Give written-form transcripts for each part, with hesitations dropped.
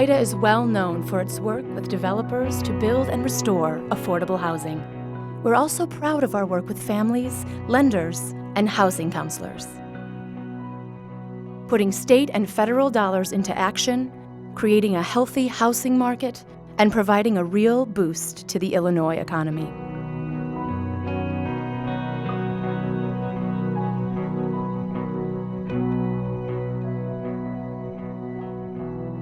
IHDA is well known for its work with developers to build and restore affordable housing. We're also proud of our work with families, lenders, and housing counselors. Putting state and federal dollars into action, creating a healthy housing market, and providing a real boost to the Illinois economy.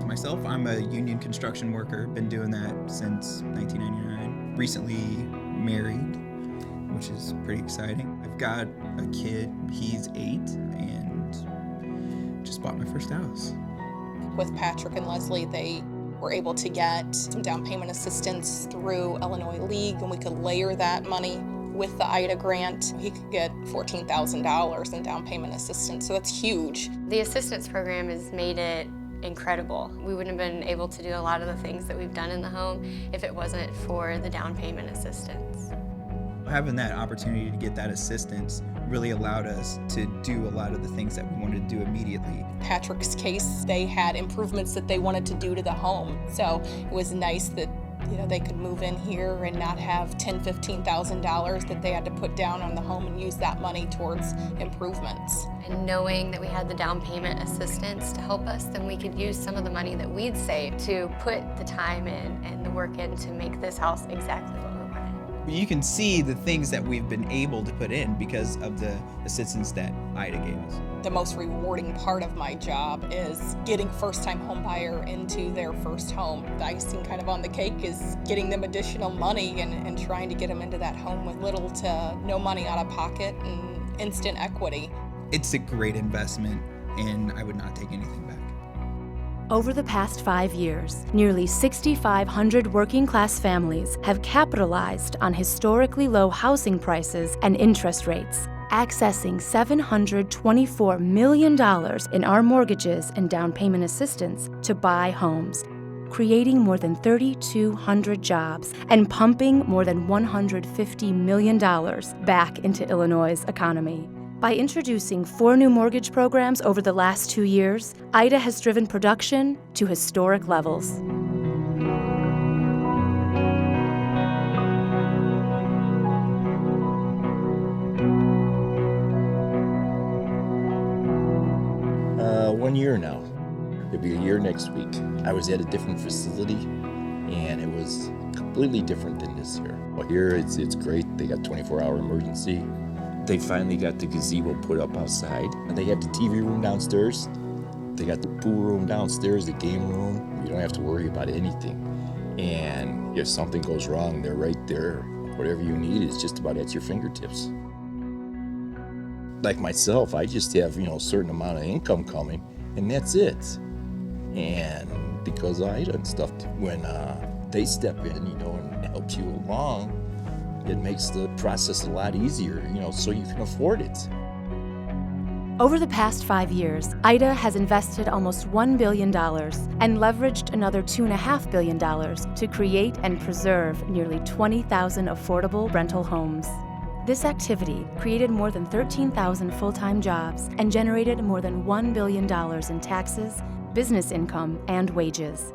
Myself, I'm a union construction worker, been doing that since 1999. Recently married, which is pretty exciting. I've got a kid, he's 8, and just bought my first house. With Patrick and Leslie, they were able to get some down payment assistance through Illinois League, and we could layer that money with the IHDA grant. He could get $14,000 in down payment assistance, so that's huge. The assistance program has made it incredible. We wouldn't have been able to do a lot of the things that we've done in the home if it wasn't for the down payment assistance. Having that opportunity to get that assistance really allowed us to do a lot of the things that we wanted to do immediately. Patrick's case, they had improvements that they wanted to do to the home, so it was nice that they could move in here and not have $10,000, $15,000 that they had to put down on the home and use that money towards improvements. And knowing that we had the down payment assistance to help us, then we could use some of the money that we'd saved to put the time in and the work in to make this house exactly what we wanted. You can see the things that we've been able to put in because of the assistance that IHDA gave us. The most rewarding part of my job is getting first-time home buyer into their first home. The icing kind of on the cake is getting them additional money and trying to get them into that home with little to no money out of pocket and instant equity. It's a great investment, and I would not take anything back. Over the past 5 years, nearly 6,500 working-class families have capitalized on historically low housing prices and interest rates, accessing $724 million in our mortgages and down payment assistance to buy homes, creating more than 3,200 jobs and pumping more than $150 million back into Illinois' economy. By introducing 4 new mortgage programs over the last 2 years, IHDA has driven production to historic levels. One year now. It'll be a year next week. I was at a different facility, and it was completely different than this year. Well, here it's great. They got 24-hour emergency. They finally got the gazebo put up outside. And they got the TV room downstairs. They got the pool room downstairs, the game room. You don't have to worry about anything. And if something goes wrong, they're right there. Whatever you need is just about at your fingertips. Like myself, I just have, a certain amount of income coming, and that's it. And because of IHDA and stuff, when they step in, and help you along, it makes the process a lot easier, so you can afford it. Over the past 5 years, IHDA has invested almost $1 billion and leveraged another $2.5 billion to create and preserve nearly 20,000 affordable rental homes. This activity created more than 13,000 full-time jobs and generated more than $1 billion in taxes, business income, and wages.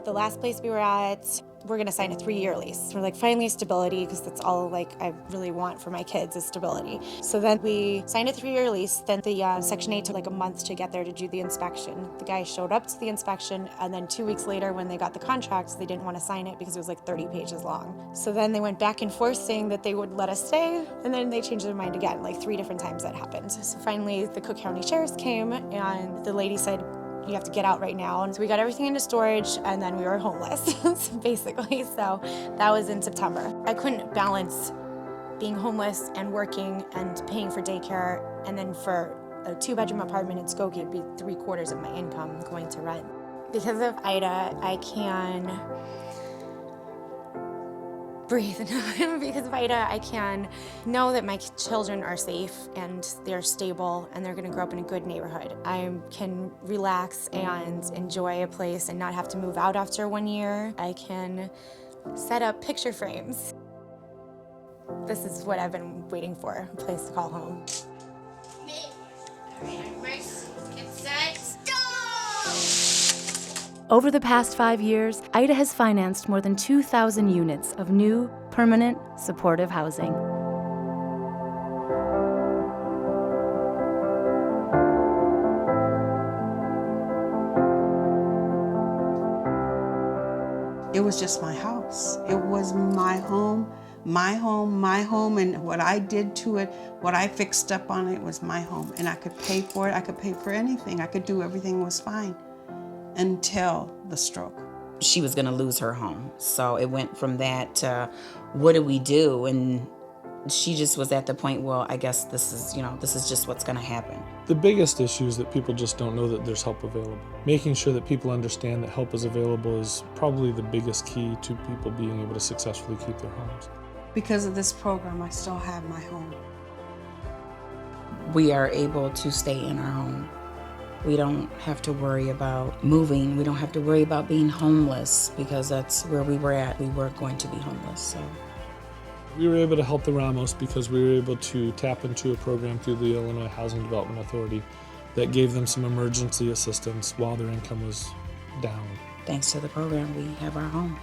The last place we were at, we're gonna sign a 3-year lease. We're like, finally stability, because that's all I really want for my kids is stability. So then we signed a 3-year lease. Then the Section 8 took a month to get there to do the inspection. The guy showed up to the inspection, and then 2 weeks later when they got the contracts, they didn't want to sign it because it was 30 pages long. So then they went back and forth saying that they would let us stay, and then they changed their mind again, 3 different times that happened. So finally the Cook County Sheriffs came, and the lady said, you have to get out right now. And so we got everything into storage, and then we were homeless, basically. So that was in September. I couldn't balance being homeless and working and paying for daycare, and then for a 2-bedroom apartment in Skokie, it'd be 3/4 of my income going to rent. Because of IHDA, I can breathe. Because of IHDA, I can know that my children are safe and they're stable and they're gonna grow up in a good neighborhood. I can relax and enjoy a place and not have to move out after 1 year. I can set up picture frames. This is what I've been waiting for, a place to call home. Over the past 5 years, IHDA has financed more than 2,000 units of new, permanent, supportive housing. It was just my house. It was my home, my home, my home, and what I did to it, what I fixed up on it was my home. And I could pay for it, I could pay for anything, I could do everything was fine until the stroke. She was gonna lose her home. So it went from that to what do we do? And she just was at the point, well, I guess this is just what's gonna happen. The biggest issue is that people just don't know that there's help available. Making sure that people understand that help is available is probably the biggest key to people being able to successfully keep their homes. Because of this program, I still have my home. We are able to stay in our home. We don't have to worry about moving. We don't have to worry about being homeless because that's where we were at. We were going to be homeless, so. We were able to help the Ramos because we were able to tap into a program through the Illinois Housing Development Authority that gave them some emergency assistance while their income was down. Thanks to the program, we have our home.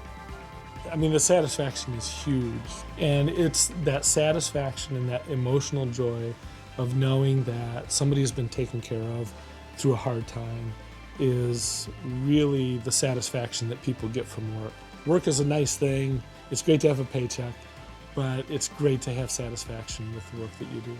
I mean, the satisfaction is huge. And it's that satisfaction and that emotional joy of knowing that somebody has been taken care of through a hard time is really the satisfaction that people get from work. Work is a nice thing. It's great to have a paycheck, but it's great to have satisfaction with the work that you do.